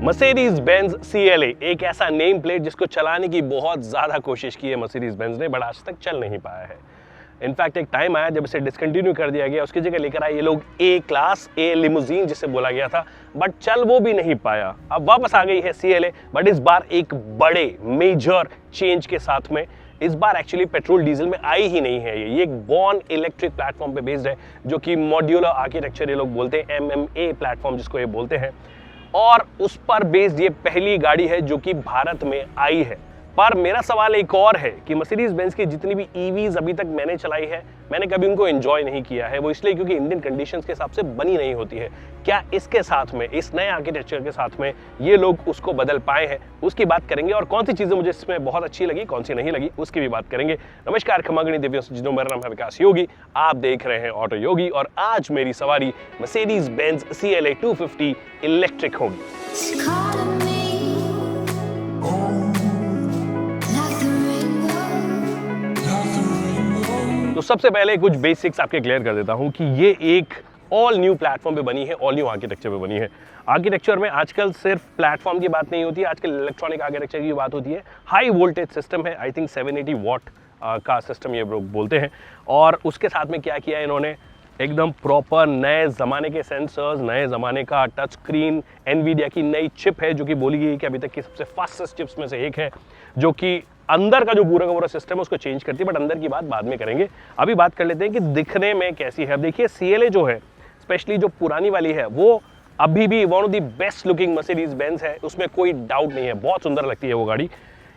Mercedes-Benz CLA एक ऐसा name plate जिसको चलाने की बहुत ज़्यादा कोशिश की है Mercedes-Benz ने, बट आज तक चल नहीं पाया है। इनफैक्ट एक टाइम आया जब इसे डिसकंटिन्यू कर दिया गया, उसकी जगह लेकर आए ये लोग ए क्लास, ए लिमोजीन जिसे बोला गया था, बट चल वो भी नहीं पाया। अब वापस आ गई है CLA, बट इस बार एक बड़े मेजर चेंज के साथ में। इस बार एक्चुअली पेट्रोल डीजल में आई ही नहीं है। ये एक बॉर्न इलेक्ट्रिक प्लेटफॉर्म पे बेस्ड है, जो कि मॉड्यूलर आर्किटेक्चर ये लोग बोलते हैं, MMA प्लेटफॉर्म जिसको ये बोलते हैं, और उस पर बेस्ड ये पहली गाड़ी है जो कि भारत में आई है। पर मेरा सवाल एक और है कि Mercedes-Benz की जितनी भी EVs अभी तक मैंने चलाई है, मैंने कभी उनको एंजॉय नहीं किया है। वो इसलिए क्योंकि इंडियन कंडीशंस के हिसाब से बनी नहीं होती है। क्या इसके साथ में, इस नए आर्किटेक्चर के साथ में ये लोग उसको बदल पाए हैं, उसकी बात करेंगे। और कौन सी चीजें मुझे इसमें बहुत अच्छी लगी, कौन सी नहीं लगी, उसकी भी बात करेंगे। नमस्कार खमागणी दिव्यों से जिन्हों, मेरा नाम है विकास योगी, आप देख रहे हैं ऑटो योगी, और आज मेरी सवारी Mercedes-Benz CLA 250 इलेक्ट्रिक होगी। तो सबसे पहले कुछ बेसिक्स आपके क्लियर कर देता हूं कि ये एक ऑल न्यू प्लेटफॉर्म पे बनी है, ऑल न्यू आर्किटेक्चर पे बनी है। आर्किटेक्चर में आजकल सिर्फ प्लेटफॉर्म की बात नहीं होती है, आजकल इलेक्ट्रॉनिक आर्किटेक्चर की बात होती है। हाई वोल्टेज सिस्टम है, आई थिंक 780 वॉट का सिस्टम ये लोग बोलते हैं। और उसके साथ में क्या किया इन्होंने, एकदम प्रॉपर नए ज़माने के सेंसर्स, नए ज़माने का टच स्क्रीन, एनवीडिया की नई चिप है जो कि बोली गई कि अभी तक की सबसे फास्टेस्ट चिप्स में से एक है, जो कि अंदर का जो पूरा सिस्टम है उसको चेंज करती है। बट अंदर की बात बाद में करेंगे, अभी बात कर लेते हैं कि दिखने में कैसी है। अब देखिए CLA जो है, स्पेशली जो पुरानी वाली है, वो अभी भी one of the best looking Mercedes-Benz है, उसमें कोई डाउट नहीं है। बहुत सुंदर लगती है वो गाड़ी।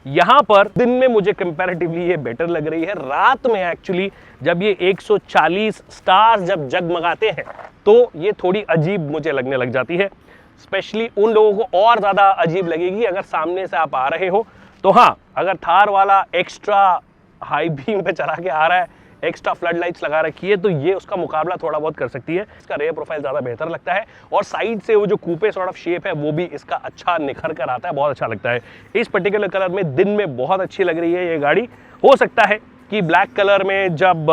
यहाँ पर दिन में मुझे कंपैरेटिवली ये बेटर लग रही है। रात में एक्चुअली जब ये 140 स्टार्स जब जगमगाते हैं तो ये थोड़ी अजीब मुझे लगने लग जाती है। स्पेशली उन लोगों को और ज़्यादा अजीब लगेगी अगर सामने से आप आ रहे हो तो। हाँ, अगर थार वाला एक्स्ट्रा हाई बीम पे चला के आ रहा है, एक्स्ट्रा फ्लड लाइट्स लगा रखी है, तो ये उसका मुकाबला थोड़ा बहुत कर सकती है। इसका रेयर प्रोफाइल ज़्यादा बेहतर लगता है, और साइड से वो जो कूपे सॉर्ट ऑफ शेप है वो भी इसका अच्छा निखर कर आता है, बहुत अच्छा लगता है। इस पर्टिकुलर कलर में दिन में बहुत अच्छी लग रही है ये गाड़ी। हो सकता है कि ब्लैक कलर में जब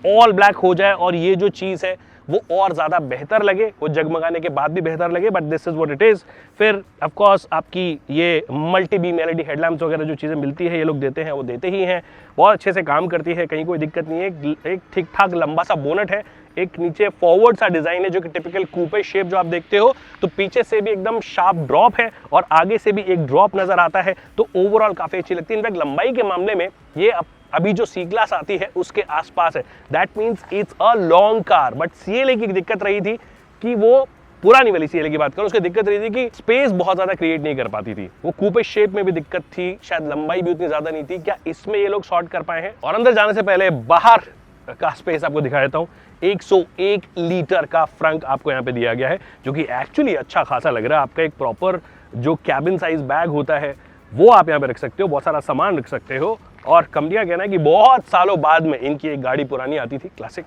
ऑल ब्लैक हो जाए और ये जो चीज़ है वो और ज़्यादा बेहतर लगे, वो जगमगाने के बाद भी बेहतर लगे, but this is what it is. फिर ऑफ कोर्स आपकी ये मल्टी बीम LED हेडलैम्प्स वगैरह जो चीज़ें मिलती है ये लोग देते हैं, वो देते ही हैं, बहुत अच्छे से काम करती है, कहीं कोई दिक्कत नहीं है। एक ठीक ठाक लंबा सा बोनट है, एक नीचे फॉरवर्ड सा डिज़ाइन है जो कि टिपिकल कूपे शेप जो आप देखते हो, तो पीछे से भी एकदम शार्प ड्रॉप है और आगे से भी एक ड्रॉप नज़र आता है, तो ओवरऑल काफ़ी अच्छी लगती है। इनफैक्ट लंबाई के मामले में ये अभी जो C क्लास आती है उसके आसपास है, that means it's a long car. But CLA की दिक्कत रही थी कि वो पुरानी वाली CLA की बात करो, उसकी दिक्कत रही थी कि स्पेस बहुत ज़्यादा क्रिएट नहीं कर पाती थी, वो कूपे शेप में भी दिक्कत थी, शायद लंबाई भी उतनी ज़्यादा नहीं थी। क्या इसमें ये लोग शॉर्ट कर पाए हैं? और अंदर जाने से पहले बाहर का स्पेस आपको दिखा देता हूँ। 101 लीटर का फ्रंक आपको यहाँ पे दिया गया है, जो कि एक्चुअली अच्छा खासा लग रहा है। आपका एक प्रॉपर जो कैबिन साइज बैग होता है वो आप यहाँ पे रख सकते हो, बहुत सारा सामान रख सकते हो। और कंपनी का कहना है कि बहुत सालों बाद में इनकी एक गाड़ी पुरानी आती थी क्लासिक,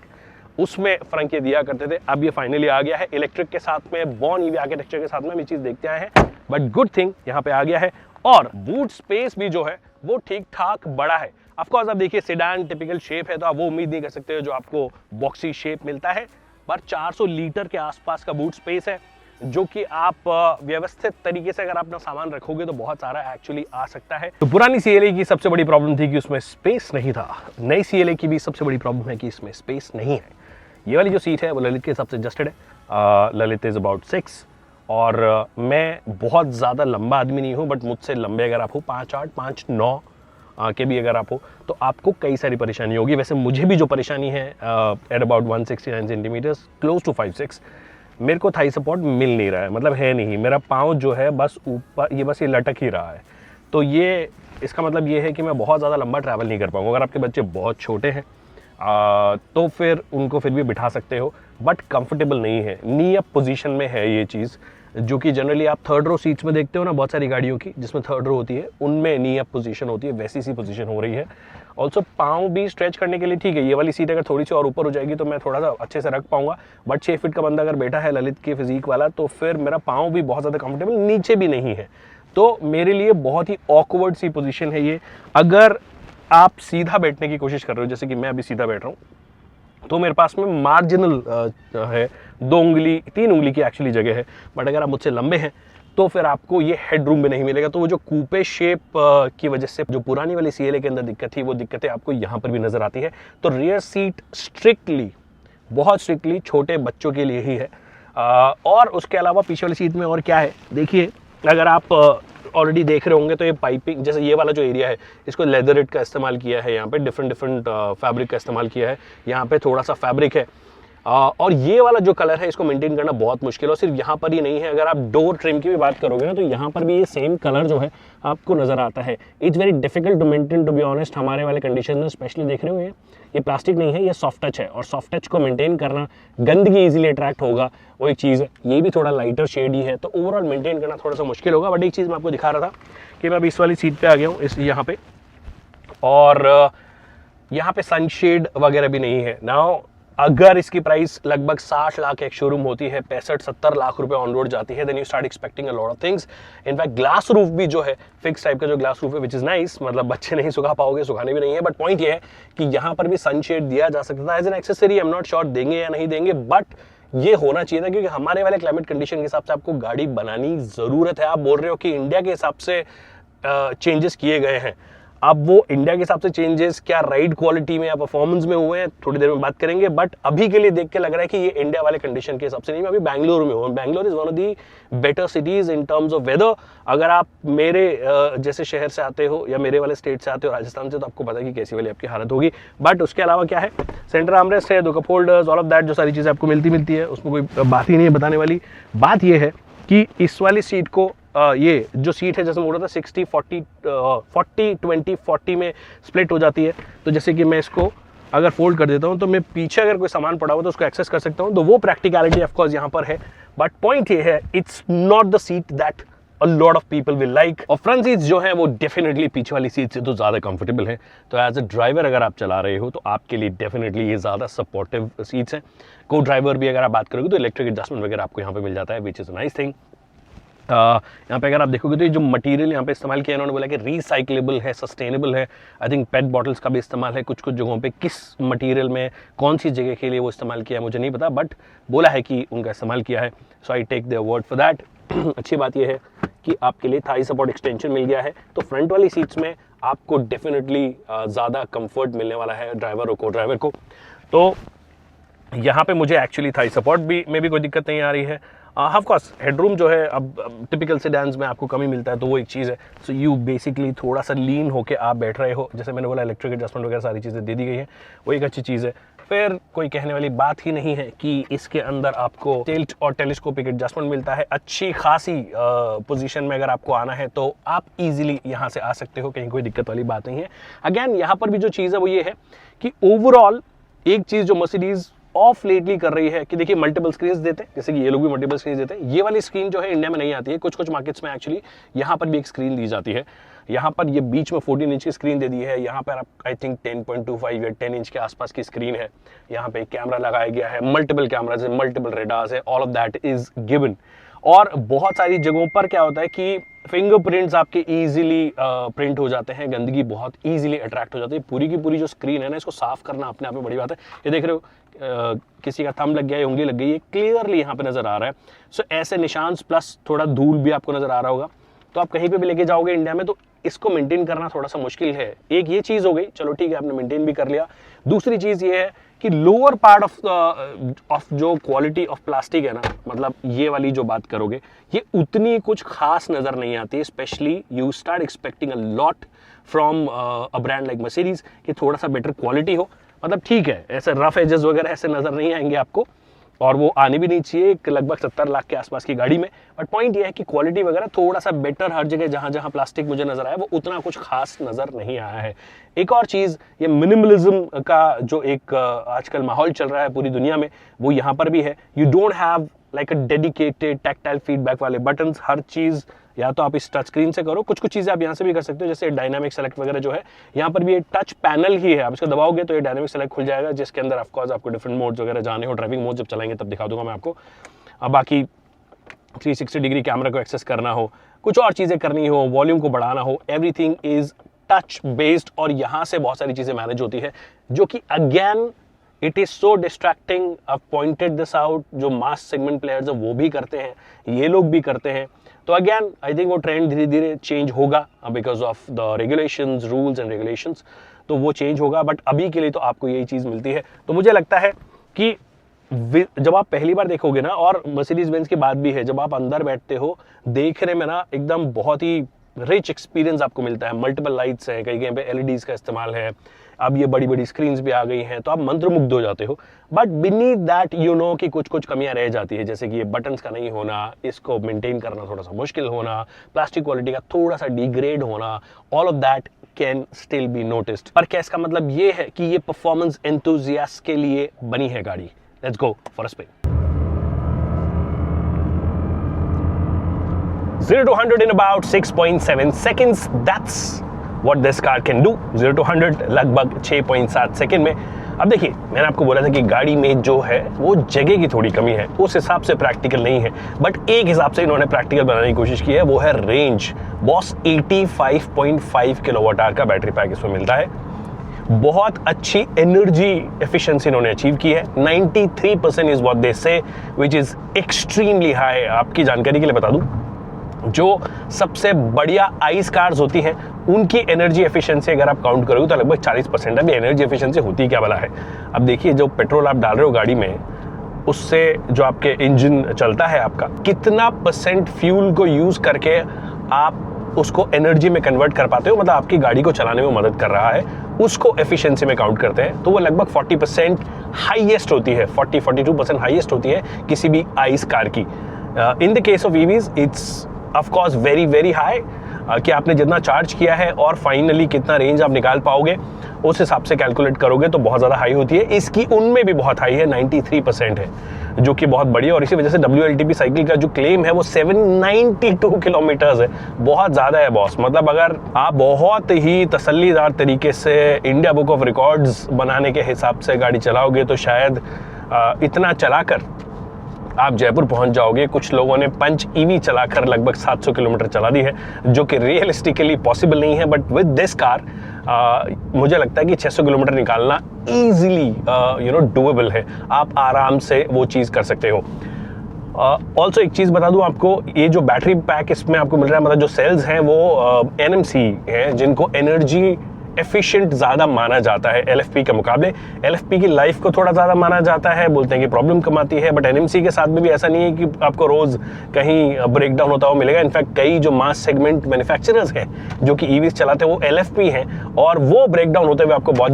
उसमें फ्रंक ये दिया करते थे, अब ये फाइनली आ गया है इलेक्ट्रिक के साथ में, बॉर्न EV आर्किटेक्चर के साथ में। हम ये चीज़ देखते आए हैं, बट गुड थिंग यहाँ पे आ गया है। और बूट स्पेस भी जो है वो ठीक ठाक बड़ा है। ऑफकोर्स आप देखिए सेडान टिपिकल शेप है, तो आप वो उम्मीद नहीं कर सकते हो जो आपको बॉक्सी शेप मिलता है, पर 400 लीटर के आसपास का बूट स्पेस है, जो कि आप व्यवस्थित तरीके से अगर अपना सामान रखोगे तो बहुत सारा एक्चुअली आ सकता है। तो पुरानी CLA की सबसे बड़ी प्रॉब्लम थी कि उसमें स्पेस नहीं था, नई CLA की भी सबसे बड़ी प्रॉब्लम है कि इसमें स्पेस नहीं है। ये वाली जो सीट है वो ललित के हिसाब से एडजस्टेड है। ललित इज़ अबाउट 6, और मैं बहुत ज़्यादा लंबा आदमी नहीं हूँ, बट मुझसे लंबे अगर आप हो 5'8", 5'9" के भी अगर आप हो तो आपको कई सारी परेशानी होगी। वैसे मुझे भी जो परेशानी है at about 169 centimetres, close to 5'6", मेरे को थाई सपोर्ट मिल नहीं रहा है, मतलब है नहीं, मेरा पाँव जो है बस ऊपर, ये बस ये लटक ही रहा है। तो ये इसका मतलब ये है कि मैं बहुत ज़्यादा लंबा ट्रैवल नहीं कर पाऊँगा। अगर आपके बच्चे बहुत छोटे हैं तो फिर उनको फिर भी बिठा सकते हो, बट कंफर्टेबल नहीं है। नी अप पोजीशन में है ये चीज़, जो कि जनरली आप थर्ड रो सीट्स में देखते हो ना, बहुत सारी गाड़ियों की जिसमें थर्ड रो होती है, उनमें नी अप पोजीशन होती है, वैसी सी पोजीशन हो रही है। ऑल्सो पाँव भी स्ट्रेच करने के लिए ठीक है। ये वाली सीट अगर थोड़ी सी और ऊपर हो जाएगी तो मैं थोड़ा सा अच्छे से रख पाऊंगा, बट 6 फीट का बंदा अगर बैठा है ललित के फिजिक वाला, तो फिर मेरा पाँव भी बहुत ज़्यादा कंफर्टेबल नीचे भी नहीं है, तो मेरे लिए बहुत ही ऑकवर्ड सी पोजीशन है ये। अगर आप सीधा बैठने की कोशिश कर रहे हो, जैसे कि मैं अभी सीधा बैठ रहा हूँ, तो मेरे पास में मार्जिनल है 2 उंगली 3 उंगली की एक्चुअली जगह है, बट अगर आप मुझसे लंबे हैं तो फिर आपको ये हेडरूम भी नहीं मिलेगा। तो वो जो कूपे शेप की वजह से जो पुरानी वाली CLA के अंदर दिक्कत थी, वो दिक्कतें आपको यहाँ पर भी नजर आती है। तो रियर सीट स्ट्रिक्टली, बहुत स्ट्रिक्टली छोटे बच्चों के लिए ही है। और उसके अलावा पीछे वाली सीट में और क्या है देखिए, अगर आप ऑलरेडी देख रहे होंगे तो ये पाइपिंग, जैसे ये वाला जो एरिया है इसको लेदरेट का इस्तेमाल किया है, यहाँ पे डिफरेंट फैब्रिक का इस्तेमाल किया है, यहाँ पे थोड़ा सा फैब्रिक है। और ये वाला जो कलर है इसको मेंटेन करना बहुत मुश्किल है। और सिर्फ यहाँ पर ही नहीं है, अगर आप डोर ट्रिम की भी बात करोगे ना तो यहाँ पर भी ये सेम कलर जो है आपको नजर आता है। It's very difficult to maintain, to be honest. हमारे वाले कंडीशन में स्पेशली देख रहे हो, ये प्लास्टिक नहीं है, ये सॉफ्ट टच है, और सॉफ्ट टच को मेंटेन करना, गंदगी इजीली अट्रैक्ट होगा, वो एक चीज़ है। ये भी थोड़ा लाइटर शेड ही है, तो ओवरऑल मेंटेन करना थोड़ा सा मुश्किल होगा। बट एक चीज़ मैं आपको दिखा रहा था कि मैं अभी इस वाली सीट पे आ गया हूँ, इस यहाँ पे, और यहाँ पे सनशेड वगैरह भी नहीं है। नाउ अगर इसकी प्राइस लगभग 60 लाख एक शोरूम होती है, 65-70 लाख रुपए ऑन रोड जाती है, then you start expecting a lot of things. In fact glass roof भी जो है फिक्स टाइप का जो ग्लास रूफ है, विच इज नाइस, मतलब बच्चे नहीं सुखा पाओगे, सुखाने भी नहीं है। बट पॉइंट ये है कि यहाँ पर भी सनशेड दिया जा सकता है as an accessory. I am not sure देंगे या नहीं देंगे, बट ये होना चाहिए था, क्योंकि हमारे वाले क्लाइमेट कंडीशन के हिसाब से आपको गाड़ी बनानी जरूरत है। आप बोल रहे हो कि इंडिया के हिसाब से चेंजेस किए गए हैं, अब वो इंडिया के हिसाब से चेंजेस क्या राइड क्वालिटी में या परफॉर्मेंस में हुए हैं, थोड़ी देर में बात करेंगे। बट अभी के लिए देख के लग रहा है कि ये इंडिया वाले कंडीशन के हिसाब से नहीं। मैं अभी बेंगलुरु में हूँ। Bengaluru is one of the better cities in terms of weather. अगर आप मेरे जैसे शहर से आते हो या मेरे वाले स्टेट से आते हो, राजस्थान से, तो आपको पता है कि कैसी वाली आपकी हालत होगी। बट उसके अलावा क्या है, सेंटर आर्मरेस्ट है, 2 cup holders, all of that, जो सारी चीज़ें आपको मिलती है, उसमें कोई बात ही नहीं है बताने वाली। बात ये है कि इस वाली सीट को ये जो सीट है, जैसे बोल रहा था 40-20-40 में स्प्लिट हो जाती है। तो जैसे कि मैं इसको अगर फोल्ड कर देता हूँ तो मैं पीछे अगर कोई सामान पड़ा हो तो उसको एक्सेस कर सकता हूँ। तो वो प्रैक्टिकलिटी ऑफ कोर्स यहाँ पर है। बट पॉइंट ये है, it's not the seat that a lot of people will like। और फ्रंट सीट्स जो है वो डेफिनेटली पीछे वाली सीट से तो ज़्यादा कंफर्टेबल है। तो एज अ ड्राइवर अगर आप चला रहे हो तो आपके लिए डेफिनेटली ये ज़्यादा सपोर्टिव सीट्स हैं। को ड्राइवर भी अगर आप बात करोगे तो इलेक्ट्रिक एडजस्टमेंट वगैरह आपको यहाँ पे मिल जाता है, which is a nice thing. यहाँ पे अगर आप देखोगे तो ये जो मटेरियल यहाँ पे इस्तेमाल किया, इन्होंने बोला कि रिसाइक्लेबल है, सस्टेनेबल है। आई थिंक पेट बॉटल्स का भी इस्तेमाल है कुछ कुछ जगहों पे। किस मटेरियल में कौन सी जगह के लिए वो इस्तेमाल किया है मुझे नहीं पता, बट बोला है कि उनका इस्तेमाल किया है। So I take their word for that. अच्छी बात यह है कि आपके लिए थाई सपोर्ट एक्सटेंशन मिल गया है, तो फ्रंट वाली सीट्स में आपको डेफिनेटली ज़्यादा कंफर्ट मिलने वाला है ड्राइवर और को ड्राइवर को। तो यहाँ पे मुझे एक्चुअली थाई सपोर्ट भी में भी कोई दिक्कत नहीं आ रही है। ऑफ कोर्स हेडरूम जो है अब टिपिकल सेडान्स में आपको कमी मिलता है, तो वो एक चीज़ है। सो यू बेसिकली थोड़ा सा लीन होके आप बैठ रहे हो, जैसे मैंने बोला इलेक्ट्रिक एडजस्टमेंट वगैरह सारी चीज़ें दे दी गई है, वो एक अच्छी चीज़ है। फिर कोई कहने वाली बात ही नहीं है कि इसके अंदर आपको टिल्ट और टेलीस्कोपिक एडजस्टमेंट मिलता है। अच्छी खासी पोजीशन में अगर आपको आना है तो आप इजीली यहाँ से आ सकते हो, कहीं कोई दिक्कत वाली बात नहीं है। अगेन यहाँ पर भी जो चीज़ है वो ये है कि ओवरऑल एक चीज़ जो मर्सिडीज ऑफ लेटली कर रही है कि देखिए मल्टीपल स्क्रीन देते हैं, जैसे कि ये लोग भी मल्टीपल स्क्रीन देते हैं। ये वाली स्क्रीन जो है इंडिया में नहीं आती है, कुछ कुछ मार्केट्स में एक्चुअली यहाँ पर भी एक स्क्रीन दी जाती है। यहाँ पर ये बीच में 14 इंच की स्क्रीन दे दी है, यहाँ पर आप आई थिंक 10.25 या 10 इंच के आसपास की स्क्रीन है। यहाँ पे कैमरा लगाया गया है, मल्टीपल कैमराज है, मल्टीपल रेडार्स है, all of that is given. और बहुत सारी जगहों पर क्या होता है कि फिंगरप्रिंट्स आपके इजीली प्रिंट हो जाते हैं, गंदगी बहुत इजीली अट्रैक्ट हो जाती है। पूरी की पूरी जो स्क्रीन है ना, इसको साफ करना अपने आप में बड़ी बात है। ये देख रहे हो किसी का थंब लग गया है, उंगली लग गई है, क्लियरली यहाँ पे नजर आ रहा है। सो ऐसे निशान प्लस थोड़ा धूल भी आपको नजर आ रहा होगा। तो आप कहीं पे भी लेके जाओगे इंडिया में तो इसको मेंटेन करना थोड़ा सा मुश्किल है। एक ये चीज हो गई, चलो ठीक है आपने मेंटेन भी कर लिया। दूसरी चीज ये है कि लोअर पार्ट ऑफ जो क्वालिटी ऑफ प्लास्टिक है ना, मतलब ये वाली जो बात करोगे, ये उतनी कुछ खास नजर नहीं आती। Specially you start expecting a lot from a brand like Mercedes कि थोड़ा सा बेटर क्वालिटी हो। मतलब ठीक है, ऐसे रफ एजेस वगैरह ऐसे नजर नहीं आएंगे आपको, और वो आने भी नहीं चाहिए लगभग 70 लाख के आसपास की गाड़ी में। बट पॉइंट ये है कि क्वालिटी वगैरह थोड़ा सा बेटर हर जगह, जहां जहां प्लास्टिक मुझे नजर आया वो उतना कुछ खास नजर नहीं आया है। एक और चीज, ये मिनिमलिज्म का जो एक आजकल माहौल चल रहा है पूरी दुनिया में, वो यहाँ पर भी है। You don't have like a dedicated tactile feedback वाले बटन्स। हर चीज या तो आप इस टच स्क्रीन से करो, कुछ कुछ चीजें आप यहाँ से भी कर सकते हो, जैसे डायनामिक सेलेक्ट वगैरह जो है, यहाँ पर भी ये टच पैनल ही है। आप इसको दबाओगे तो ये डायनामिक सेलेक्ट खुल जाएगा, जिसके अंदर ऑफ कोर्स आपको डिफरेंट मोड्स वगैरह जाने हो। ड्राइविंग मोड जब चलाएंगे तब दिखा दूंगा मैं आपको। अब बाकी 360 डिग्री कैमरा को एक्सेस करना हो, कुछ और चीजें करनी हो, वॉल्यूम को बढ़ाना हो, एवरीथिंग इज टच बेस्ड। और यहाँ से बहुत सारी चीजें मैनेज होती है, जो कि again it is so distracting. I pointed this out, जो मास सेगमेंट प्लेयर्स हैं वो भी करते हैं, ये लोग भी करते हैं। तो अगेन आई थिंक वो ट्रेंड धीरे धीरे चेंज होगा because of the regulations, rules and regulations, तो वो चेंज होगा। बट अभी के लिए तो आपको यही चीज़ मिलती है। तो मुझे लगता है कि जब आप पहली बार देखोगे ना, और मर्सिडीज बेंज की बात भी है, जब आप अंदर बैठते हो देखने में ना एकदम बहुत ही रिच एक्सपीरियंस आपको मिलता है। मल्टीपल लाइट्स हैं, कहीं कहीं पे एलईडीज का इस्तेमाल है, अब ये बड़ी बड़ी स्क्रीन्स भी आ गई हैं, तो आप मंत्रमुग्ध हो जाते हो। But beneath that you know कि कुछ कुछ कमियां रह जाती है, जैसे कि ये बटन्स का नहीं होना, इसको मेंटेन करना थोड़ा सा मुश्किल होना, प्लास्टिक क्वालिटी का थोड़ा सा डिग्रेड होना, all of that can still be noticed. पर क्या इसका मतलब ये है कि ये परफॉर्मेंस एंथुसियास्ट के लिए बनी है गाड़ी? Let's go for a spin. 0 to 100 in about 6.7 seconds. That's what this car can do. 0 to 100 लगभग 6.7 सेकेंड में। अब देखिए, मैंने आपको बोला था कि गाड़ी में जो है वो जगह की थोड़ी कमी है, उस हिसाब से प्रैक्टिकल नहीं है। बट एक हिसाब से इन्होंने प्रैक्टिकल बनाने की कोशिश की है, वो है रेंज। बॉस 85.5 किलोवाट आवर का बैटरी पैक इसमें मिलता है। बहुत अच्छी एनर्जी एफिशिएंसी इन्होंने अचीव की है। 93% इज व्हाट दे से, व्हिच इज एक्सट्रीमली हाई। आपकी जानकारी के लिए बता दूं, जो सबसे बढ़िया आइस कार्स होती हैं उनकी एनर्जी एफिशिएंसी अगर आप काउंट करोगे तो लगभग 40% है। अभी एनर्जी एफिशिएंसी होती क्या वाला है? अब देखिए, जो पेट्रोल आप डाल रहे हो गाड़ी में, उससे जो आपके इंजन चलता है आपका, कितना परसेंट फ्यूल को यूज करके आप उसको एनर्जी में कन्वर्ट कर पाते हो, मतलब आपकी गाड़ी को चलाने में मदद कर रहा है, उसको एफिशिएंसी में काउंट करते हैं। तो वो लगभग 40% हाईएस्ट होती है, 40-42% हाईएस्ट होती है किसी भी आइस कार की। In the case of EVs it's of course very very high, कि आपने जितना चार्ज किया है और फाइनली कितना रेंज आप निकाल पाओगे, उस हिसाब से कैलकुलेट करोगे तो बहुत ज़्यादा हाई होती है। इसकी उनमें भी बहुत हाई है, 93% है, जो कि बहुत बढ़िया। और इसी वजह से WLTP साइकिल का जो क्लेम है वो 792 किलोमीटर्स है, बहुत ज़्यादा है बॉस। मतलब अगर आप बहुत ही तसल्लीदार तरीके से इंडिया बुक ऑफ रिकॉर्ड्स बनाने के हिसाब से गाड़ी चलाओगे तो शायद इतना चलाकर आप जयपुर पहुंच जाओगे। कुछ लोगों ने पंच ईवी चलाकर लगभग 700 किलोमीटर चला दी है, जो कि रियलिस्टिकली पॉसिबल नहीं है। बट विद दिस कार मुझे लगता है कि 600 किलोमीटर निकालना ईजिली डूएबल है, आप आराम से वो चीज़ कर सकते हो। ऑल्सो एक चीज़ बता दूं आपको, ये जो बैटरी पैक इसमें आपको मिल रहा है, मतलब जो सेल्स हैं वो NMC हैं, जिनको एनर्जी एफिशिएंट ज़्यादा माना जाता है LFP के मुकाबले। LFP की लाइफ को थोड़ा ज़्यादा माना जाता है, बोलते हैं कि प्रॉब्लम कम आती है। बट NMC के साथ में भी ऐसा नहीं है कि आपको रोज़ कहीं ब्रेक डाउन होता हुआ मिलेगा। इनफैक्ट कई जो मास सेगमेंट मैन्युफैक्चरर्स हैं जो कि ईवीज चलाते हैं वो LFP हैं, और वो ब्रेक डाउन होते हुए आपको बहुत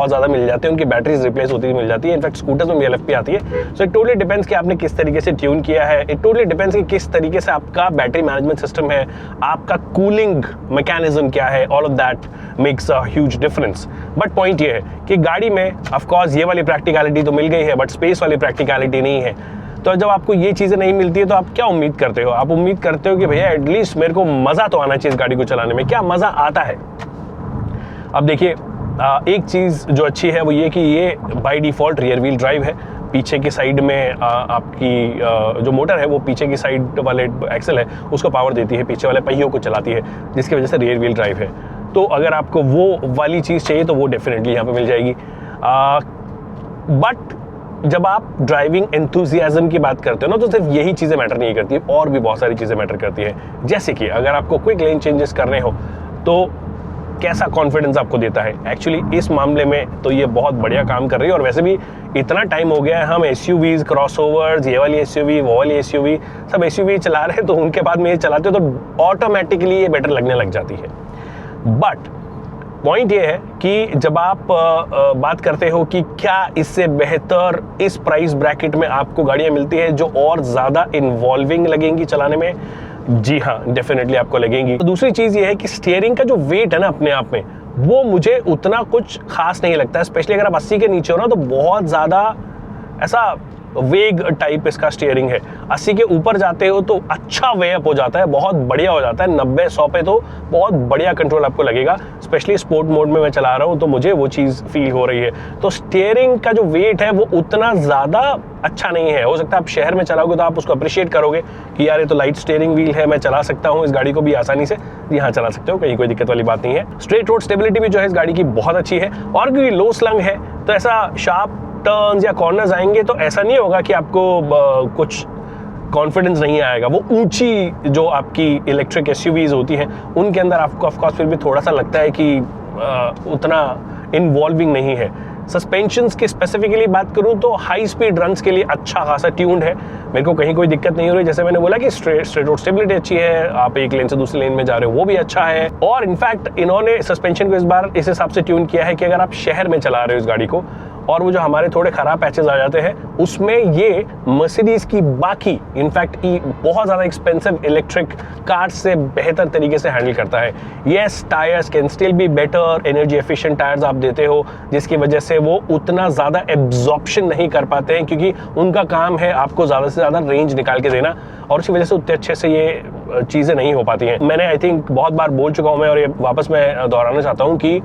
ज़्यादा मिल जाते हैं, उनकी बैटरीज रिप्लेस होती मिल जाती है। इनफैक्ट स्कूटर्स में भी LFP आती है। सो इट टोटली डिपेंड्स कि आपने किस तरीके से ट्यून किया है, इट टोटली डिपेंड्स कि किस तरीके से आपका बैटरी मैनेजमेंट सिस्टम है, आपका कूलिंग मैकेनिज्म क्या है। All of that makes a huge difference. But point ये है कि गाड़ी में ऑफ कोर्स ये वाली प्रैक्टिकलिटी तो मिल गई है, बट स्पेस वाली प्रैक्टिकलिटी नहीं है। तो जब आपको ये चीज़ें नहीं मिलती है तो आप क्या उम्मीद करते हो? आप उम्मीद करते हो कि भैया एटलीस्ट मेरे को मज़ा तो आना चाहिए इस गाड़ी को चलाने में। क्या मज़ा आता है? अब देखिए, एक चीज़ जो अच्छी है वो ये कि ये by default rear wheel drive है। पीछे की साइड में आपकी जो मोटर है वो पीछे की साइड वाले एक्सल है उसको पावर देती है, पीछे वाले पहियों को चलाती है, जिसकी वजह से रियर व्हील ड्राइव है। तो अगर आपको वो वाली चीज़ चाहिए तो वो डेफिनेटली यहाँ पे मिल जाएगी। बट जब आप ड्राइविंग एंथुसियाज्म की बात करते हो ना, तो सिर्फ यही चीज़ें मैटर नहीं करती, और भी बहुत सारी चीज़ें मैटर करती हैं। जैसे कि अगर आपको क्विक लेन चेंजेस करने हो तो कैसा कॉन्फिडेंस आपको देता है। एक्चुअली इस मामले में तो ये बहुत बढ़िया काम कर रही है। और वैसे भी इतना टाइम हो गया है, हम SUVs, क्रॉसओवर्स, ये वाली SUV, वो वाली SUV, सब SUV चला रहे हैं, तो उनके बाद में ये चलाते हो तो ऑटोमेटिकली ये बेटर लगने लग जाती है। बट पॉइंट ये है कि जब आप बात करते हो कि क्या इससे बेहतर इस प्राइस ब्रैकेट में आपको गाड़ियां मिलती है जो और ज़्यादा इन्वॉल्विंग लगेंगी चलाने में, जी हाँ, डेफिनेटली आपको लगेंगी। तो दूसरी चीज़ ये है कि स्टीयरिंग का जो वेट है ना अपने आप में, वो मुझे उतना कुछ खास नहीं लगता है। स्पेशली अगर आप 80 के नीचे हो ना तो बहुत ज़्यादा ऐसा वेग टाइप इसका स्टीयरिंग है। 80 के ऊपर जाते हो तो अच्छा वे अप हो जाता है, बहुत बढ़िया हो जाता है। 90-100 पे तो बहुत बढ़िया कंट्रोल आपको लगेगा। स्पेशली स्पोर्ट मोड में मैं चला रहा हूँ तो मुझे वो चीज़ फील हो रही है। तो स्टीयरिंग का जो वेट है वो उतना ज़्यादा अच्छा नहीं है। हो सकता है आप शहर में चलाओगे तो आप उसको अप्रिशिएट करोगे कि यार ये तो लाइट स्टीयरिंग व्हील है, मैं चला सकता हूँ इस गाड़ी को भी आसानी से। यहाँ चला सकते हो, कहीं कोई दिक्कत वाली बात नहीं है। स्ट्रेट रोड स्टेबिलिटी भी जो है इस गाड़ी की बहुत अच्छी है, और क्योंकि लो स्लंग है तो ऐसा शार्प टर्न्स या कॉर्नर्स आएंगे तो ऐसा नहीं होगा कि आपको कुछ कॉन्फिडेंस नहीं आएगा। वो ऊंची जो आपकी इलेक्ट्रिक एसयूवीज होती हैं उनके अंदर आपको ऑफकोर्स फिर भी थोड़ा सा लगता है कि उतना इन्वॉल्विंग नहीं है। सस्पेंशंस की स्पेसिफिकली बात करूं तो हाई स्पीड रन्स के लिए अच्छा खासा ट्यून्ड है, मेरे को कहीं कोई दिक्कत नहीं हो रही। जैसे मैंने बोला कि स्ट्रेट रोड स्टेबिलिटी अच्छी है, आप एक लेन से दूसरी लेन में जा रहे हो वो भी अच्छा है। और इनफैक्ट इन्होंने सस्पेंशन को इस बार इस हिसाब से ट्यून किया है कि अगर आप शहर में चला रहे हो इस गाड़ी को और वो जो हमारे थोड़े खराब पैचेस आ जाते हैं उसमें ये मर्सिडीज की बाकी इनफैक्ट बहुत ज़्यादा एक्सपेंसिव इलेक्ट्रिक कार्स से बेहतर तरीके से हैंडल करता है। Yes, tyres can still be better, energy efficient tyres आप देते हो जिसकी वजह से वो उतना ज़्यादा एब्जॉर्प्शन नहीं कर पाते हैं, क्योंकि उनका काम है आपको ज़्यादा से ज़्यादा रेंज निकाल के देना, और उसी वजह से उतने अच्छे से ये चीज़ें नहीं हो पाती हैं। मैंने आई थिंक बहुत बार बोल चुका हूँ मैं, और ये वापस मैं दोहराना चाहता हूँ कि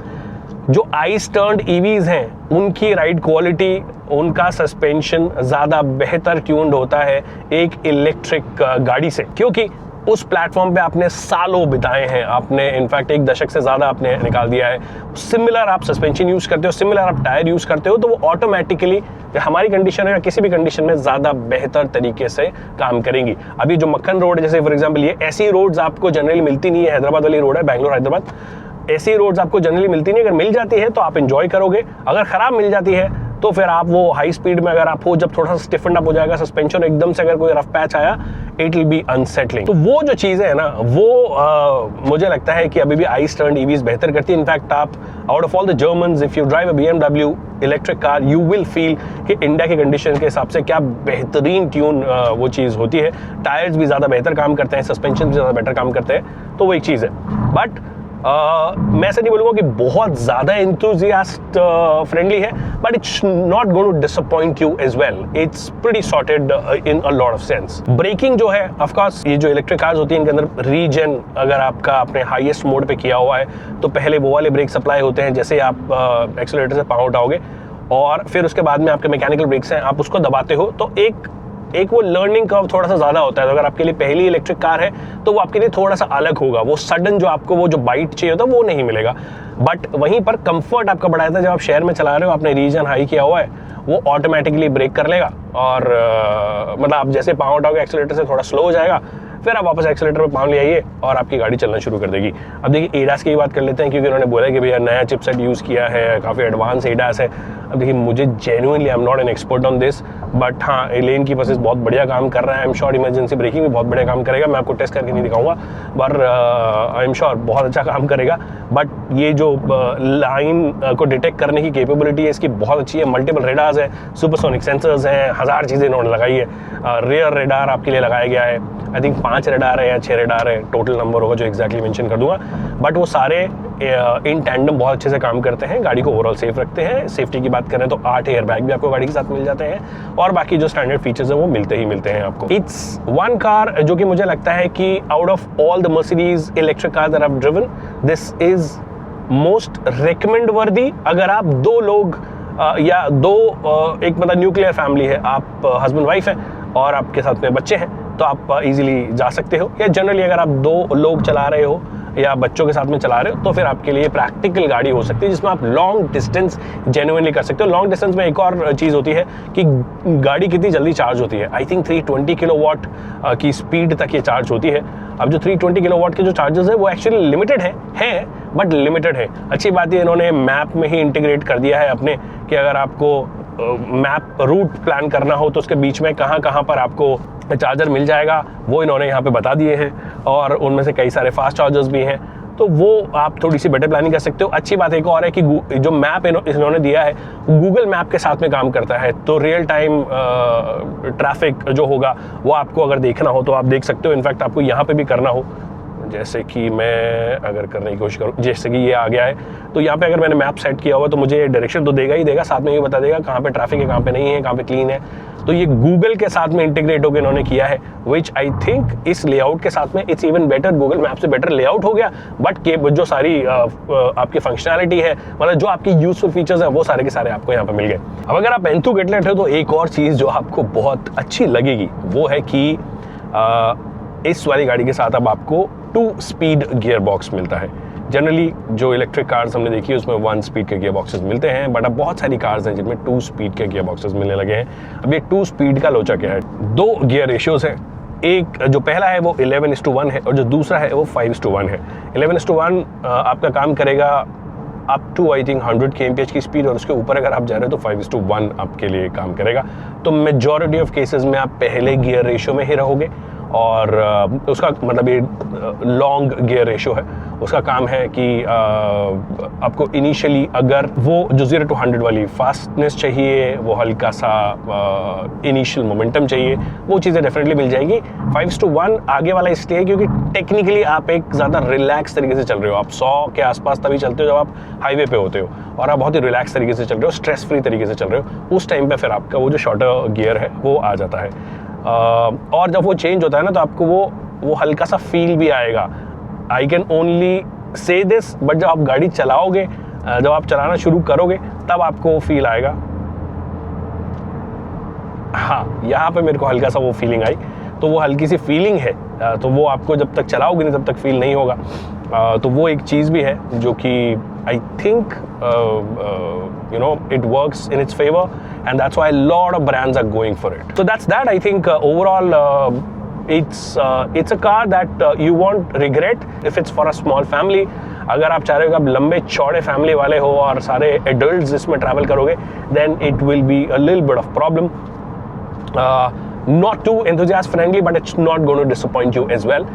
जो आइस टर्न्ड ईवीज हैं उनकी राइड क्वालिटी, उनका सस्पेंशन ज़्यादा बेहतर ट्यून्ड होता है एक इलेक्ट्रिक गाड़ी से, क्योंकि उस प्लेटफॉर्म पे आपने सालों बिताए हैं, आपने इनफैक्ट 1 दशक से ज़्यादा आपने निकाल दिया है। सिमिलर आप सस्पेंशन यूज़ करते हो, सिमिलर आप टायर यूज़ करते हो, तो वो ऑटोमेटिकली हमारी कंडीशन है या किसी भी कंडीशन में ज़्यादा बेहतर तरीके से काम करेंगी। अभी जो मक्खन रोड है जैसे फॉर एग्जाम्पल, ये ऐसी रोड्स आपको जनरली मिलती नहीं है। हैदराबाद वाली रोड है, बैंगलोर हैदराबाद, ऐसी रोड्स आपको जनरली मिलती नहीं। अगर मिल जाती है तो आप एंजॉय करोगे, अगर खराब मिल जाती है तो फिर आप वो हाई स्पीड में अगर आप हो, जब थोड़ा सा स्टिफन अप हो जाएगा सस्पेंशन, एकदम से अगर कोई रफ पैच आया इट विल बी अनसेटलिंग। तो वो जो चीज़ें है ना वो मुझे लगता है कि अभी भी आइस टर्न्ड ईवीज बेहतर करती है। इनफैक्ट आप out of all the Germans if you drive a BMW electric car you will feel कि इंडिया की कंडीशन के हिसाब से क्या बेहतरीन ट्यून वो चीज़ होती है। टायर्स भी ज़्यादा बेहतर काम करते हैं, सस्पेंशन भी ज़्यादा बेटर काम करते हैं, तो वो एक चीज़ है। बट मैं ऐसे नहीं बोलूँगा कि बहुत ज़्यादा एंथुजियास्ट फ्रेंडली है, but it's not going to disappoint you as well, it's pretty sorted in a lot of sense. Breaking जो है ऑफ कोर्स ये जो इलेक्ट्रिक कार्स होती हैं इनके अंदर रीजन अगर आपका अपने हाईएस्ट मोड पे किया हुआ है तो पहले वो वाले ब्रेक सप्लाई होते हैं, जैसे आप एक्सीलरेटर से पाँव उठाओगे और फिर उसके बाद में आपके मैकेनिकल ब्रेक्स हैं, आप उसको दबाते हो तो एक वो लर्निंग कर्व थोड़ा सा ज़्यादा होता है। तो अगर आपके लिए पहली इलेक्ट्रिक कार है तो वो आपके लिए थोड़ा सा अलग होगा, वो सडन जो आपको वो जो बाइट चाहिए होता है वो नहीं मिलेगा। बट वहीं पर कंफर्ट आपका बढ़ा था, जब आप शहर में चला रहे हो, आपने रीजन हाई किया हुआ है, वो ऑटोमेटिकली ब्रेक कर लेगा और मतलब आप जैसे पाँव उठाओगे एक्सीलरेटर से थोड़ा स्लो हो जाएगा, फिर आप वापस एक्सीलरेटर पे पाँव ले आइए और आपकी गाड़ी चलना शुरू कर देगी। अब देखिए एडास की बात कर लेते हैं, क्योंकि उन्होंने बोला कि भैया नया चिपसेट यूज़ किया है, काफ़ी एडवांस एडास है। अब देखिए मुझे genuinely I am not an expert on this, but हाँ लेन की बसेस बहुत बढ़िया काम कर रहा है। I am sure emergency breaking भी बहुत बढ़िया काम करेगा, मैं आपको टेस्ट करके नहीं दिखाऊंगा, पर आई एम श्योर बहुत अच्छा काम करेगा। बट ये जो लाइन को डिटेक्ट करने की कैपेबिलिटी है इसकी बहुत अच्छी है। मल्टीपल रेडार्स है, सुपरसोनिक सेंसर्स हैं, 1000 चीज़ें इन्होंने लगाई है। रेयर रेडार आपके लिए लगाया गया है, आई थिंक 5 रेडार है या 6 रेडार है, टोटल नंबर होगा जो एग्जैक्टली मेंशन कर दूंगा। बट वो सारे इन टैंडम बहुत अच्छे से काम करते हैं, गाड़ी को ओवरऑल सेफ रखते हैं। सेफ्टी की बात करें तो 8 एयर बैग भी आपको गाड़ी के साथ मिल जाते हैं और बाकी जो स्टैंडर्ड फीचर्स हैं वो मिलते हैं आपको। इट्स वन कार जो कि मुझे लगता है कि out of all the Mercedes electric car that I have driven, this is most recommend वर्दी। अगर आप 2 लोग या एक मतलब न्यूक्लियर फैमिली है, आप हस्बैंड वाइफ हैं और आपके साथ में बच्चे हैं, तो आप इजीली जा सकते हो। या जनरली अगर आप 2 लोग चला रहे हो या बच्चों के साथ में चला रहे हो तो फिर आपके लिए प्रैक्टिकल गाड़ी हो सकती है जिसमें आप लॉन्ग डिस्टेंस जेन्युइनली कर सकते हो। लॉन्ग डिस्टेंस में एक और चीज़ होती है कि गाड़ी कितनी जल्दी चार्ज होती है। आई थिंक 320 किलोवाट की स्पीड तक ये चार्ज होती है। अब जो 320 किलोवाट के जो चार्जेस है वो एक्चुअली लिमिटेड है बट लिमिटेड है। अच्छी बात है इन्होंने मैप में ही इंटीग्रेट कर दिया है अपने, कि अगर आपको मैप रूट प्लान करना हो तो उसके बीच में कहाँ पर आपको चार्जर मिल जाएगा वो इन्होंने यहाँ पे बता दिए हैं, और उनमें से कई सारे फास्ट चार्जर्स भी हैं, तो वो आप थोड़ी सी बेटर प्लानिंग कर सकते हो। अच्छी बात एक और है कि जो मैप इन्होंने दिया है गूगल मैप के साथ में काम करता है, तो रियल टाइम ट्रैफिक जो होगा वो आपको अगर देखना हो तो आप देख सकते हो। इनफैक्ट आपको यहाँ पे भी करना हो, जैसे कि मैं अगर करने की कोशिश करूँ, जैसे कि ये आ गया है तो यहाँ पे अगर मैंने मैप सेट किया हुआ तो मुझे डायरेक्शन तो देगा ही देगा, साथ में ये बता देगा कहाँ पे ट्रैफिक है, कहाँ पे नहीं है, कहाँ पे क्लीन है। तो ये गूगल के साथ में इंटीग्रेट होकर इन्होंने किया है, विच आई थिंक इस लेआउट के साथ में it's even better. Google map से बेटर लेआउट हो गया, बट जो सारी आपकी फंक्शनैलिटी है, मतलब जो आपकी यूजफुल फीचर्स हैं वो सारे के सारे आपको यहाँ पे मिल गए। अब अगर आप एंथू गेटलेट हो तो एक और चीज़ जो आपको बहुत अच्छी लगेगी वो है कि इस वाली गाड़ी के साथ अब आपको 2 स्पीड गियर बॉक्स मिलता है। जनरली जो इलेक्ट्रिक कार्स हमने देखी है उसमें 1 स्पीड के गियर बॉक्सेस मिलते हैं, बट अब बहुत सारी कार्स हैं जिनमें 2 स्पीड के गियर बॉक्सेस मिलने लगे हैं। अब ये 2 स्पीड का लोचा क्या है, 2 गियर रेशियोज है। एक जो पहला है वो 11:1 है और जो दूसरा है वो 5:1 है। 11:1 आपका काम करेगा up to I think 100 kmph की स्पीड, और उसके ऊपर अगर आप जा रहे हो तो 5:1 आपके लिए काम करेगा। तो मेजॉरिटी ऑफ केसेस में आप पहले गियर रेशियो में ही रहोगे, और उसका मतलब ये लॉन्ग गियर रेशियो है। उसका काम है कि आपको इनिशियली अगर वो जो 0 to 100 वाली फास्टनेस चाहिए, वो हल्का सा इनिशियल मोमेंटम चाहिए, वो चीज़ें डेफिनेटली मिल जाएगी। 5:1 आगे वाला इसलिए है क्योंकि टेक्निकली आप एक ज़्यादा रिलैक्स तरीके से चल रहे हो। आप 100 के आसपास तभी चलते हो जब आप हाईवे पे होते हो, और आप बहुत ही रिलैक्स तरीके से चल रहे हो, स्ट्रेस फ्री तरीके से चल रहे हो। उस टाइम पे फिर आपका वो जो शॉर्टर गियर है वो आ जाता है, और जब वो चेंज होता है ना तो आपको वो हल्का सा फील भी आएगा। I can only say this, but जब आप गाड़ी चलाओगे, जब आप चलाना शुरू करोगे तब आपको फील आएगा। हाँ, यहाँ पे मेरे को हल्का सा वो फीलिंग आई, तो वो हल्की सी फीलिंग है, तो वो आपको जब तक चलाओगे नहीं तब तक फील नहीं होगा। तो वो एक चीज़ भी है जो कि I think you know it works in its favor, and that's why a lot of brands are going for it. So that's that. I think overall it's a car that you won't regret if it's for a small family. अगर आप चाह रहे हो कि आप लंबे चौड़े family वाले हो और सारे एडल्ट्स इसमें ट्रैवल करोगे, then it will be a little bit of problem. Not too enthusiast friendly, but it's not going to disappoint you as well.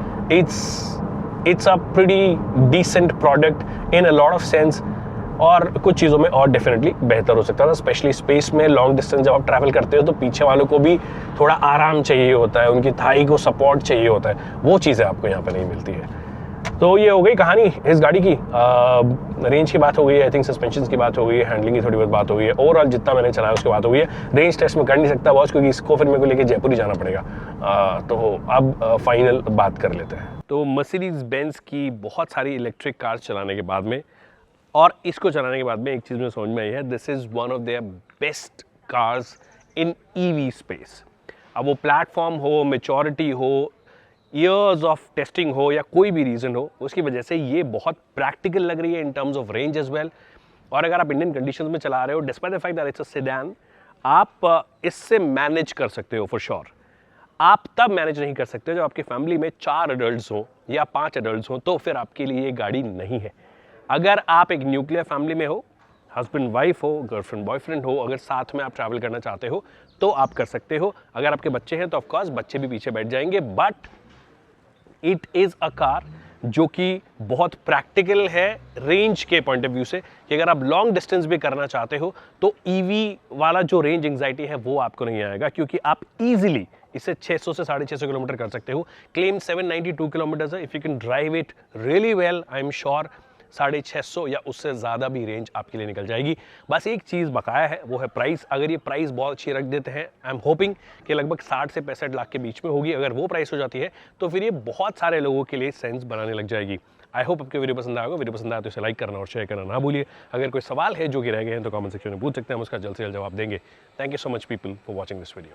It's a pretty decent product in a lot of sense, और कुछ चीज़ों में और definitely बेहतर हो सकता था, specially space में। लॉन्ग डिस्टेंस जब आप ट्रैवल करते हो तो पीछे वालों को भी थोड़ा आराम चाहिए होता है, उनकी थाई को सपोर्ट चाहिए होता है, वो चीज़ें आपको यहाँ पे नहीं मिलती है। तो ये हो गई कहानी इस गाड़ी की। रेंज की बात हो गई है, आई थिंक सस्पेंशन की बात हो गई है, हैंडलिंग की थोड़ी बहुत बात हो गई है, ओवरऑल जितना मैंने चलाया उसकी बात हो गई है। रेंज टेस्ट में कर नहीं सकता बॉस, क्योंकि इसको फिर मेरे को लेके जयपुर ही जाना पड़ेगा। तो अब फाइनल बात कर लेते हैं। तो मर्सिडीज बेंज की बहुत सारी इलेक्ट्रिक कार्स चलाने के बाद में, और इसको चलाने के बाद में एक चीज़ मुझे समझ में आई है, this is one of their best cars in EV space. अब वो प्लेटफॉर्म हो, मैच्योरिटी हो, ईयर्स ऑफ टेस्टिंग हो, या कोई भी रीज़न हो, उसकी वजह से ये बहुत प्रैक्टिकल लग रही है in terms of range as well. और अगर आप इंडियन कंडीशंस में चला रहे हो, despite the fact that it's a sedan, आप इससे मैनेज कर सकते हो फॉर श्योर। आप तब मैनेज नहीं कर सकते जब आपकी फैमिली में 4 एडल्ट्स हो या 5 एडल्ट्स हो, तो फिर आपके लिए ये गाड़ी नहीं है। अगर आप एक न्यूक्लियर फैमिली में हो, हस्बैंड वाइफ हो, गर्लफ्रेंड बॉयफ्रेंड हो, अगर साथ में आप ट्रैवल करना चाहते हो तो आप कर सकते हो। अगर आपके बच्चे हैं तो ऑफकोर्स बच्चे भी पीछे बैठ जाएंगे, but it is a car जो कि बहुत प्रैक्टिकल है रेंज के पॉइंट ऑफ व्यू से, कि अगर आप लॉन्ग डिस्टेंस भी करना चाहते हो तो ईवी वाला जो रेंज एंग्जाइटी है वो आपको नहीं आएगा, क्योंकि आप इजीली इसे 600 से 650 किलोमीटर कर सकते हो। क्लेम 792 किलोमीटर है। If you can drive it really well, I am sure 650 या उससे ज़्यादा भी रेंज आपके लिए निकल जाएगी। बस एक चीज़ बकाया है, वो है प्राइस। अगर ये प्राइस बहुत अच्छी रख देते हैं, आई एम होपिंग कि लगभग 60 से 65 लाख के बीच में होगी। अगर वो प्राइस हो जाती है तो फिर ये बहुत सारे लोगों के लिए सेंस बनाने लग जाएगी। आई होप आपको वीडियो पसंद आएगा। वीडियो पसंद आया तो इसे लाइक करना और शेयर करना ना भूलिए। अगर कोई सवाल है जो कि रह गए हैं तो कमेंट सेक्शन में पूछ सकते हैं, हम उसका जल्द से जल्द जवाब देंगे। Thank you so much people for watching this video.